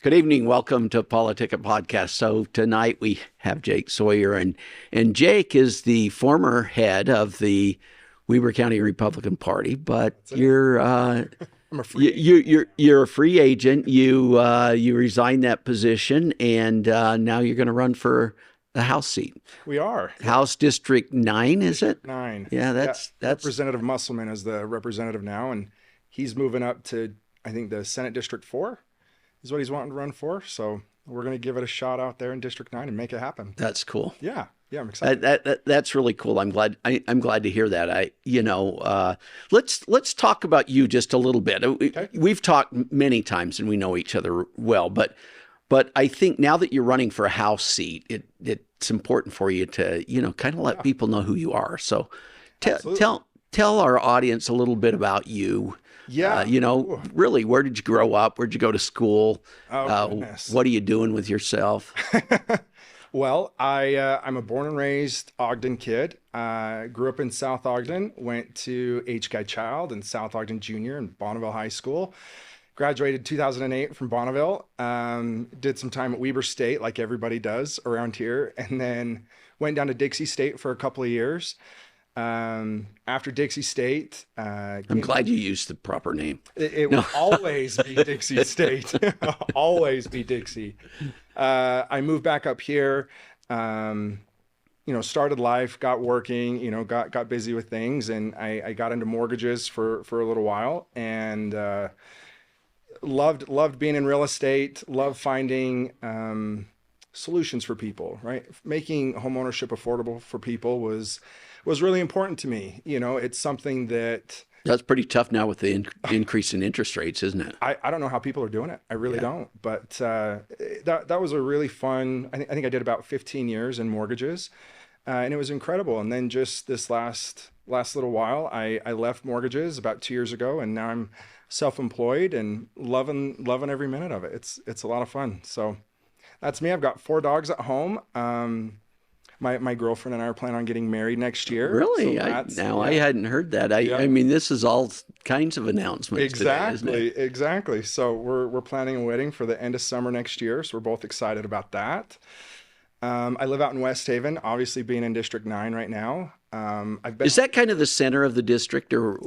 Good evening. Welcome to PoliticIt podcast. So tonight we have Jake Sawyer, and Jake is the former head of the Weber County Republican Party, but you're I'm a free agent. you're a free agent. You resigned that position, and now you're going to run for the House seat, We are. House District 9, is it? 9. Yeah, that's Representative Musselman is the representative now, and he's moving up to, I think, the Senate District 4 is what he's wanting to run for. So we're going to give it a shot out there in District 9 and make it happen. that's cool. Yeah, I'm excited. That's really cool. I'm glad to hear that. Let's talk about you just a little bit. Okay. We've talked many times and we know each other well, but I think now that you're running for a House seat, it's important for you to kind of let people know who you are. So tell our audience a little bit about you. Yeah. Really, where did you grow up? Where'd you go to school? Goodness. What are you doing with yourself? Well, I'm a born and raised Ogden kid. Grew up in South Ogden, went to H. Guy Child and South Ogden Junior and Bonneville High School. Graduated 2008 from Bonneville. Did some time at Weber State, like everybody does around here, and then went down to Dixie State for a couple of years. After Dixie State, I'm glad you used the proper name. it will always be Dixie State, always be Dixie. I moved back up here, started life, got working, got busy with things, and I got into mortgages for a little while, and loved being in real estate, loved finding solutions for people, right? Making homeownership affordable for people was really important to me. It's something that's pretty tough now with the increase in interest rates, isn't it? I don't know how people are doing it. I really don't. But that was a really fun. I think I did about 15 years in mortgages, and it was incredible. And then just this last little while, I left mortgages about 2 years ago, and now I'm self-employed and loving every minute of it. It's a lot of fun. So that's me. I've got 4 dogs at home. My girlfriend and I are planning on getting married next year. Really? So I hadn't heard that. I mean, this is all kinds of announcements today, isn't it? Exactly. So we're planning a wedding for the end of summer next year. So we're both excited about that. I live out in West Haven, obviously being in District 9 right now. Is that kind of the center of the district, or?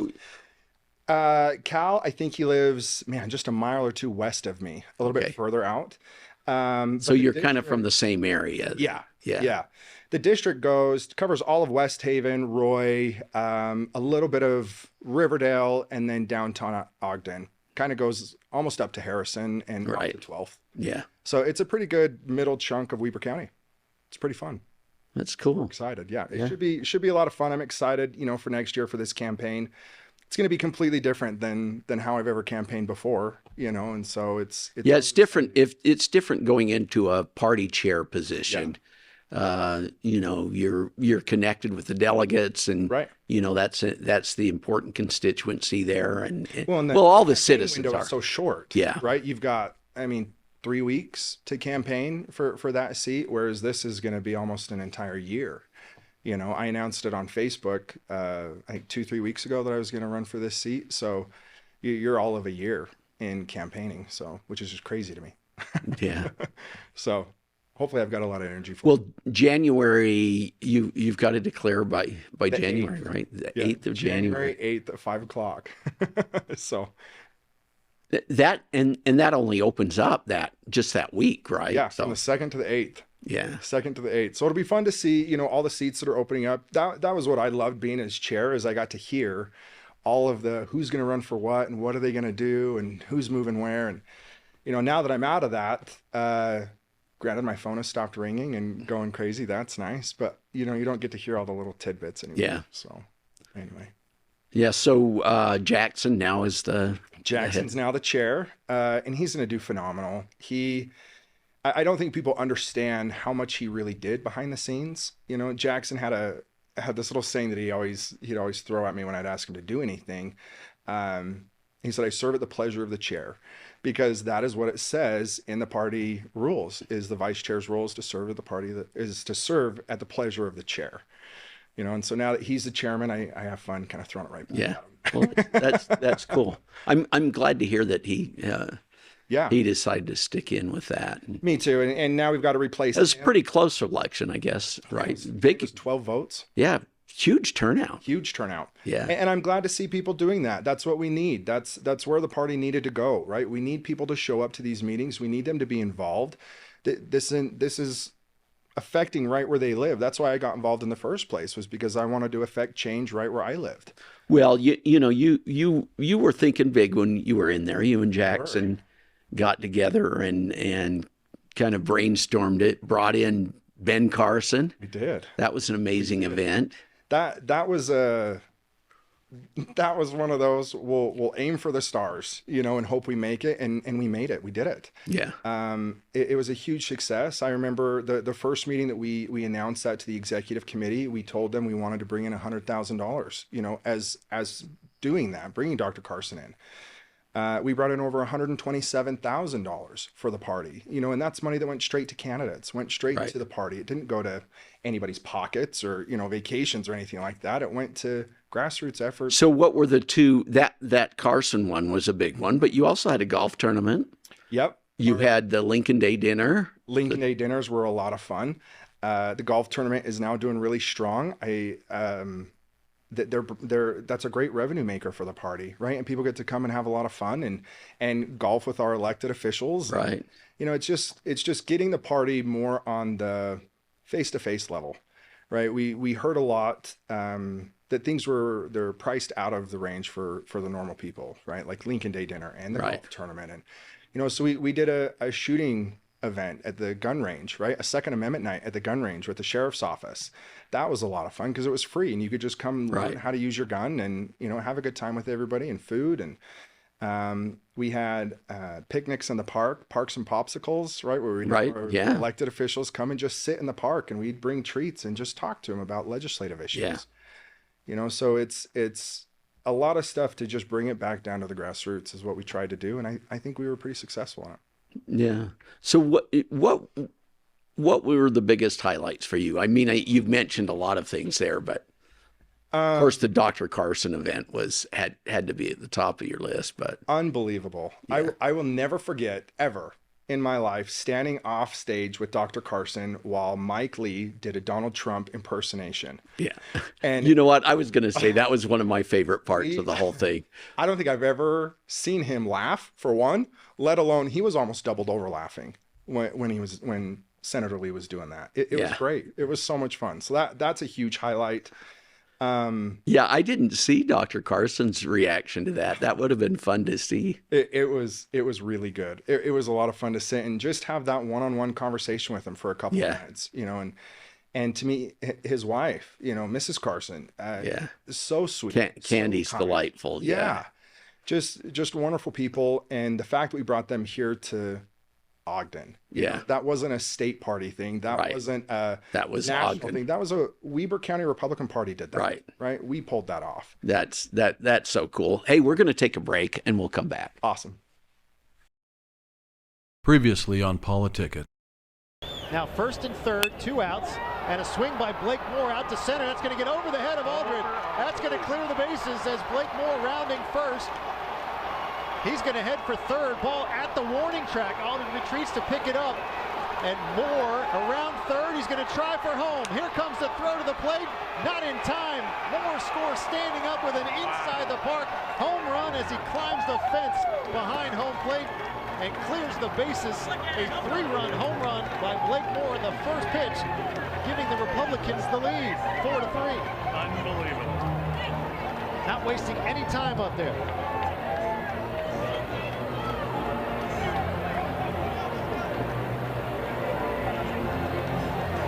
Cal, I think he lives, just a mile or two west of me, a little bit further out. So you're kind of from the same area. Yeah. The district covers all of West Haven, Roy, a little bit of Riverdale, and then downtown Ogden. Kind of goes almost up to Harrison and up to 12th. Yeah. So it's a pretty good middle chunk of Weber County. It's pretty fun. That's cool. I'm excited. Yeah. It should be a lot of fun. I'm excited, for next year for this campaign. It's going to be completely different than how I've ever campaigned before, and so it's different. If it's different going into a party chair position, you're connected with the delegates, and right. That's the important constituency there, and well, all the citizens window are is so short. Yeah, right. You've got 3 weeks to campaign for that seat, whereas this is going to be almost an entire year. I announced it on Facebook, I think 2-3 weeks ago that I was going to run for this seat. So you're all of a year in campaigning, which is just crazy to me. Yeah. So hopefully I've got a lot of energy for Well, January, you've got to declare by January, 8th. right? The 8th of January. January 8th at 5:00. So that only opens up that week, right? Yeah, so from the 2nd to the 8th. Yeah. 2nd to the 8th. So it'll be fun to see, all the seats that are opening up. That was what I loved being as chair, is I got to hear all of the who's going to run for what and what are they going to do and who's moving where. And, now that I'm out of that, granted my phone has stopped ringing and going crazy. That's nice. But, you don't get to hear all the little tidbits anymore. Yeah. So anyway. Yeah. So Jackson's now the chair, and he's going to do phenomenal. I don't think people understand how much he really did behind the scenes. Jackson had this little saying that he'd always throw at me when I'd ask him to do anything. He said, "I serve at the pleasure of the chair," because that is what it says in the party rules. Is the vice chair's role is to serve at the pleasure of the chair. And so now that he's the chairman, I have fun kind of throwing it right back at him. Well, that's cool. I'm glad to hear that Yeah. he decided to stick in with that. Me too. And now we've got to replace It was a him. pretty close election, I guess, right? It was 12 votes. Yeah, huge turnout. Huge turnout. Yeah. And I'm glad to see people doing that. That's what we need. That's where the party needed to go, right? We need people to show up to these meetings. We need them to be involved. This is affecting right where they live. That's why I got involved in the first place, was because I wanted to affect change right where I lived. Well, you were thinking big when you were in there. You and Jackson got together and kind of brainstormed it, brought in Ben Carson. We did. That was an amazing event. That was one of those, we'll aim for the stars, and hope we make it. And we made it. We did it. Yeah. It was a huge success. I remember the first meeting that we announced that to the executive committee. We told them we wanted to bring in $100,000, as doing that, bringing Dr. Carson in. We brought in over $127,000 for the party, and that's money that went straight to candidates, went straight to the party. It didn't go to anybody's pockets or, vacations or anything like that. It went to grassroots efforts. So what were the two, that Carson one was a big one, but you also had a golf tournament. Yep. You had the Lincoln Day dinner. Lincoln Day dinners were a lot of fun. The golf tournament is now doing really strong. That's a great revenue maker for the party, right? And people get to come and have a lot of fun and golf with our elected officials. Right. And, it's just getting the party more on the face-to-face level, right? We heard a lot that they're priced out of the range for the normal people, right? Like Lincoln Day dinner and the golf tournament. And, so we did a shooting event at the gun range, right? A Second Amendment night at the gun range with the sheriff's office. That was a lot of fun because it was free and you could just come learn how to use your gun and, have a good time with everybody and food. And we had picnics in the parks and popsicles, right? Where our elected officials come and just sit in the park and we'd bring treats and just talk to them about legislative issues. Yeah. So it's a lot of stuff to just bring it back down to the grassroots is what we tried to do. And I think we were pretty successful in it. Yeah. So what were the biggest highlights for you? I mean, you've mentioned a lot of things there, but of course the Dr. Carson event had to be at the top of your list. But unbelievable. Yeah. I will never forget ever in my life standing off stage with Dr. Carson while Mike Lee did a Donald Trump impersonation. Yeah. And you know what? I was going to say that was one of my favorite parts of the whole thing. I don't think I've ever seen him laugh, for one, let alone he was almost doubled over laughing when Senator Lee was doing that. It was great. It was so much fun. So that's a huge highlight. Yeah, I didn't see Dr. Carson's reaction to that. That would have been fun to see. It was really good. It was a lot of fun to sit and just have that one-on-one conversation with him for a couple of minutes, and to me, his wife, Mrs. Carson, so sweet. Candy's so delightful. Yeah. Just wonderful people. And the fact that we brought them here to Ogden. That wasn't a state party thing. That wasn't a national Ogden thing. That was a Weber County Republican Party did that. Right. We pulled that off. That's so cool. Hey, we're going to take a break and we'll come back. Awesome. Previously on PoliticIt. Now first and third, 2 outs, and a swing by Blake Moore out to center. That's going to get over the head of Aldred. That's going to clear the bases as Blake Moore rounding first. He's going to head for third. Ball at the warning track. Aldred retreats to pick it up. And Moore around third. He's going to try for home. Here comes the throw to the plate. Not in time. Moore scores standing up with an inside the park home run as he climbs the fence behind home plate and clears the bases. A 3-run home run by Blake Moore in the first pitch, giving the Republicans the lead, 4-3. Unbelievable. Not wasting any time up there.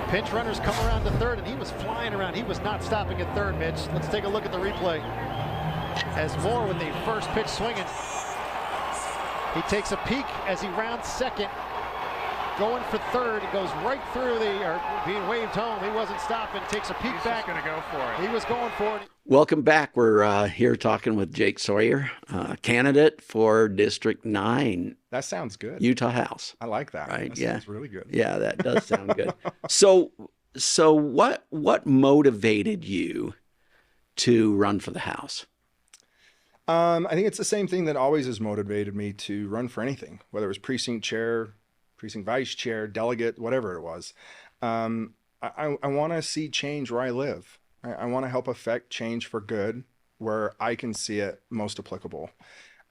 Pinch runners come around to third, and he was flying around. He was not stopping at third, Mitch. Let's take a look at the replay. As Moore with the first pitch swinging. He takes a peek as he rounds second. Going for third. He goes right through being waved home. He wasn't stopping. Takes a peek back. He's just going to go for it. He was going for it. Welcome back. We're here talking with Jake Sawyer, candidate for District 9. That sounds good. Utah House. I like that. Right? That sounds really good. Yeah, that does sound good. So what motivated you to run for the House? I think it's the same thing that always has motivated me to run for anything, whether it was precinct chair, precinct vice chair, delegate, whatever it was. I want to see change where I live. I want to help affect change for good where I can see it most applicable.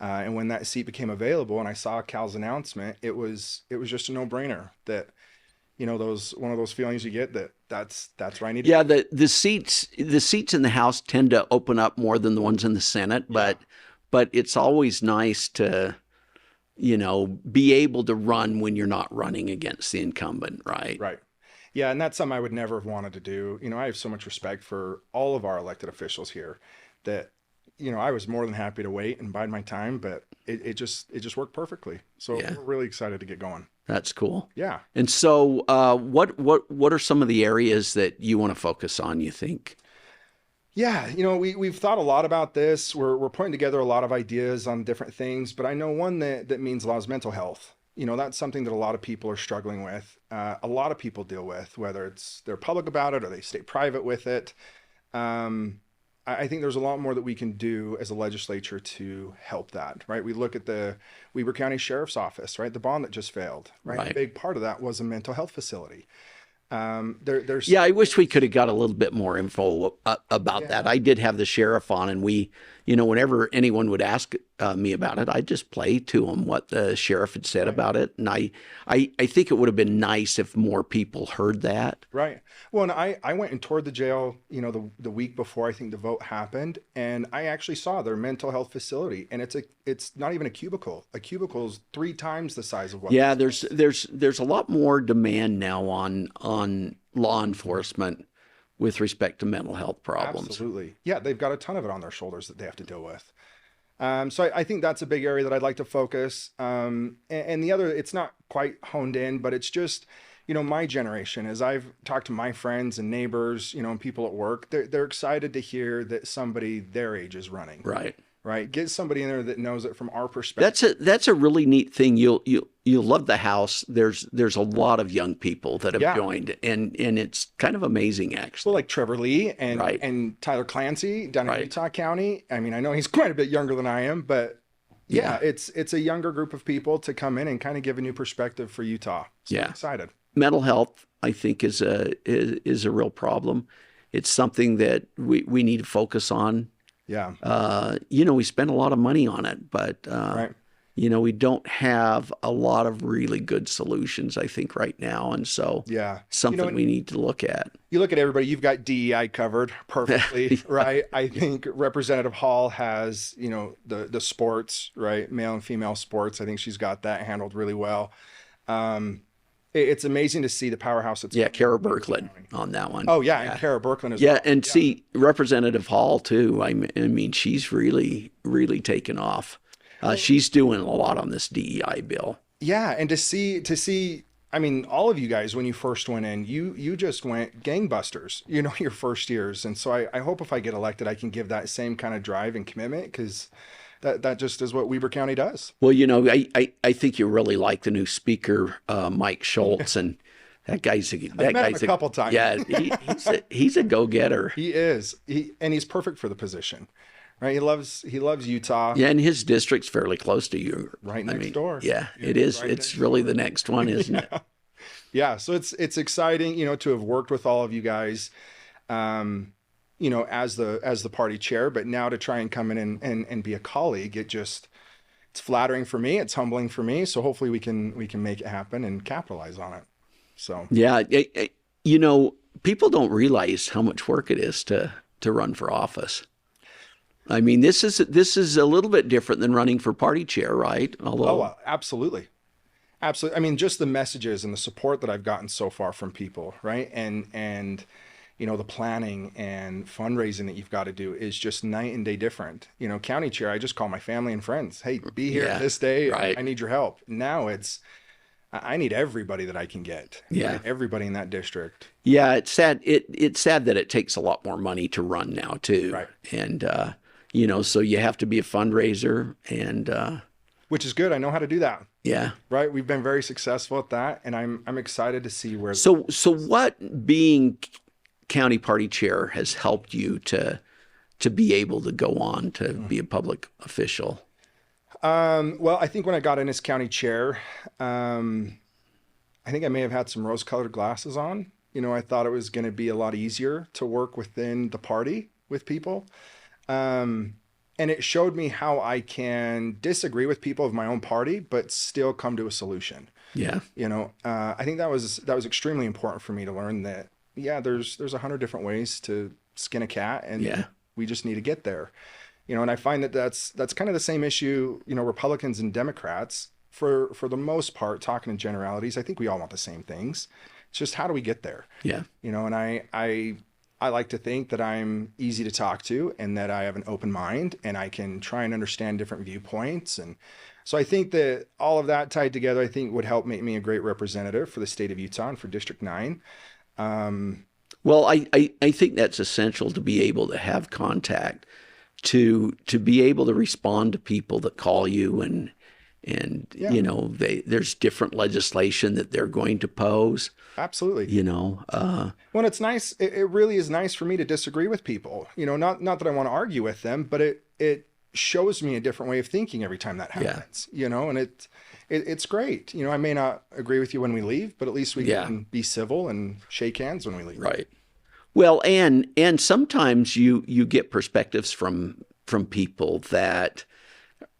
And when that seat became available and I saw Cal's announcement, it was just a no-brainer that, one of those feelings you get that's where I need to Yeah, the seats in the House tend to open up more than the ones in the Senate, but it's always nice to, be able to run when you're not running against the incumbent, right? Right. Yeah, and that's something I would never have wanted to do. I have so much respect for all of our elected officials here that, I was more than happy to wait and bide my time, but it just worked perfectly. So Yeah. we're really excited to get going. That's cool. Yeah. And so what are some of the areas that you want to focus on, you think? Yeah, we've thought a lot about this. We're putting together a lot of ideas on different things, but I know one that means a lot is mental health. That's something that a lot of people are struggling with. A lot of people deal with, whether it's they're public about it or they stay private with it. I think there's a lot more that we can do as a legislature to help that, right? We look at the Weber County Sheriff's Office, right? The bond that just failed, right? Right. A big part of that was a mental health facility. There's Yeah, I wish we could have got a little bit more info about that. I did have the sheriff on, and we, whenever anyone would ask me about it, I'd just play to them what the sheriff had said about it. And I think it would have been nice if more people heard that. Right. Well, and I went and toured the jail, the week before I think the vote happened, and I actually saw their mental health facility, and it's not even a cubicle. A cubicle is 3 times the size of what. Yeah, there's a lot more demand now on law enforcement with respect to mental health problems. Absolutely. Yeah, they've got a ton of it on their shoulders that they have to deal with. So I think that's a big area that I'd like to focus. And the other, it's not quite honed in, but it's just, my generation, as I've talked to my friends and neighbors, and people at work, they're excited to hear that somebody their age is running. Right. Get somebody in there that knows it from our perspective. That's a really neat thing. You'll love the House. There's a lot of young people that have joined, and it's kind of amazing, actually. So like Trevor Lee and Tyler Clancy down in Utah County. I mean, I know he's quite a bit younger than I am, but yeah, it's a younger group of people to come in and kind of give a new perspective for Utah. So I'm excited. Mental health, I think, is a real problem. It's something that we need to focus on. Yeah. We spend a lot of money on it, but, we don't have a lot of really good solutions, I think, right now. And so something we need to look at. You look at everybody, you've got DEI covered perfectly, right? I think Representative Hall has, the sports, right? Male and female sports. I think she's got that handled really well. It's amazing to see the powerhouse that's Kara Berkland on that one. Oh yeah, and Kara Berkland as well. And see Representative Hall too. I mean, she's really taken off. She's doing a lot on this DEI bill. Yeah, and to see, I mean, all of you guys when you first went in, you just went gangbusters. Your first years, and so I hope if I get elected, I can give that same kind of drive and commitment because. That just is what Weber County does. Well, I think you really like the new speaker, Mike Schultz, and that guy's I've met him a couple times. Yeah, he's a go-getter. He is. And he's perfect for the position, right? He loves Utah. Yeah, and his district's fairly close to you. Right next door. Yeah, it is. Right, it's really the next one, isn't it? Yeah. So it's exciting, to have worked with all of you guys. As the party chair, but now to try and come in and be a colleague, it's flattering for me. It's humbling for me. So hopefully we can make it happen and capitalize on it. So yeah, people don't realize how much work it is to run for office. I mean, this is a little bit different than running for party chair, right? Absolutely. Absolutely. I mean, just the messages and the support that I've gotten so far from people, right? And the planning and fundraising that you've got to do is just night and day different. County chair, I just call my family and friends. Hey, be here this day. Right. I need your help. Now I need everybody that I can get. Yeah. Right? Everybody in that district. Yeah. It's sad. It's sad that it takes a lot more money to run now too. Right. And, so you have to be a fundraiser and, which is good. I know how to do that. Yeah. Right. We've been very successful at that. And I'm excited to see where. So what being county party chair has helped you to to be able to go on to be a public official? Well, I think when I got in as county chair, I think I may have had some rose-colored glasses on. I thought it was going to be a lot easier to work within the party with people. And it showed me how I can disagree with people of my own party, but still come to a solution. Yeah. I think that was extremely important for me to learn that, there's 100 different ways to skin a cat, and we just need to get there. And I find that that's kind of the same issue, Republicans and Democrats, for the most part, talking in generalities, I think we all want the same things. It's just, how do we get there? Yeah. And I like to think that I'm easy to talk to and that I have an open mind and I can try and understand different viewpoints. And so I think that all of that tied together, I think would help make me a great representative for the state of Utah and for District 9. Well, I think that's essential, to be able to have contact, to be able to respond to people that call you, and there's different legislation that they're going to pose. Absolutely. Well, it's nice. It really is nice for me to disagree with people, not that I want to argue with them, but it shows me a different way of thinking every time that happens, and it's great. I may not agree with you when we leave, but at least we can be civil and shake hands when we leave. Right. Well, and sometimes you get perspectives from people that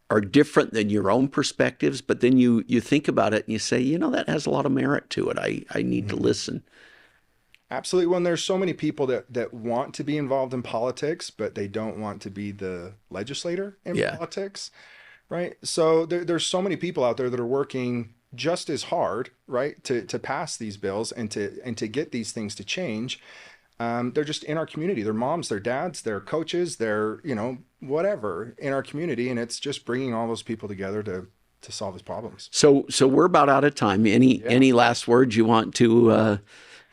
are different than your own perspectives, but then you think about it and you say, that has a lot of merit to it. I need to listen. Absolutely. When there's so many people that want to be involved in politics, but they don't want to be the legislator in politics, right? So there's so many people out there that are working just as hard, right, to pass these bills and to get these things to change. They're just in our community. They're moms, they're dads, they're coaches, they're, whatever in our community. And it's just bringing all those people together to solve these problems. So we're about out of time. Any last words you want to,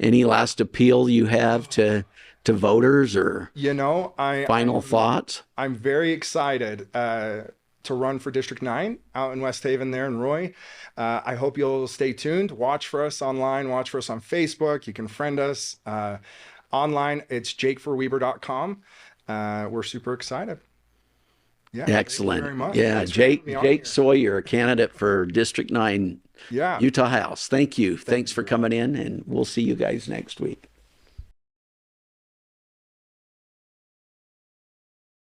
any last appeal you have to voters, or, final thoughts? I'm very excited, to run for District 9 out in West Haven there in Roy. I hope you'll stay tuned. Watch for us online. Watch for us on Facebook. You can friend us. Online, it's jakeforweber.com. We're super excited. Yeah. Excellent. Thank you very much. Yeah. Jake Sawyer, a candidate for District 9, Utah House. Thank you. Thanks for coming in, and we'll see you guys next week.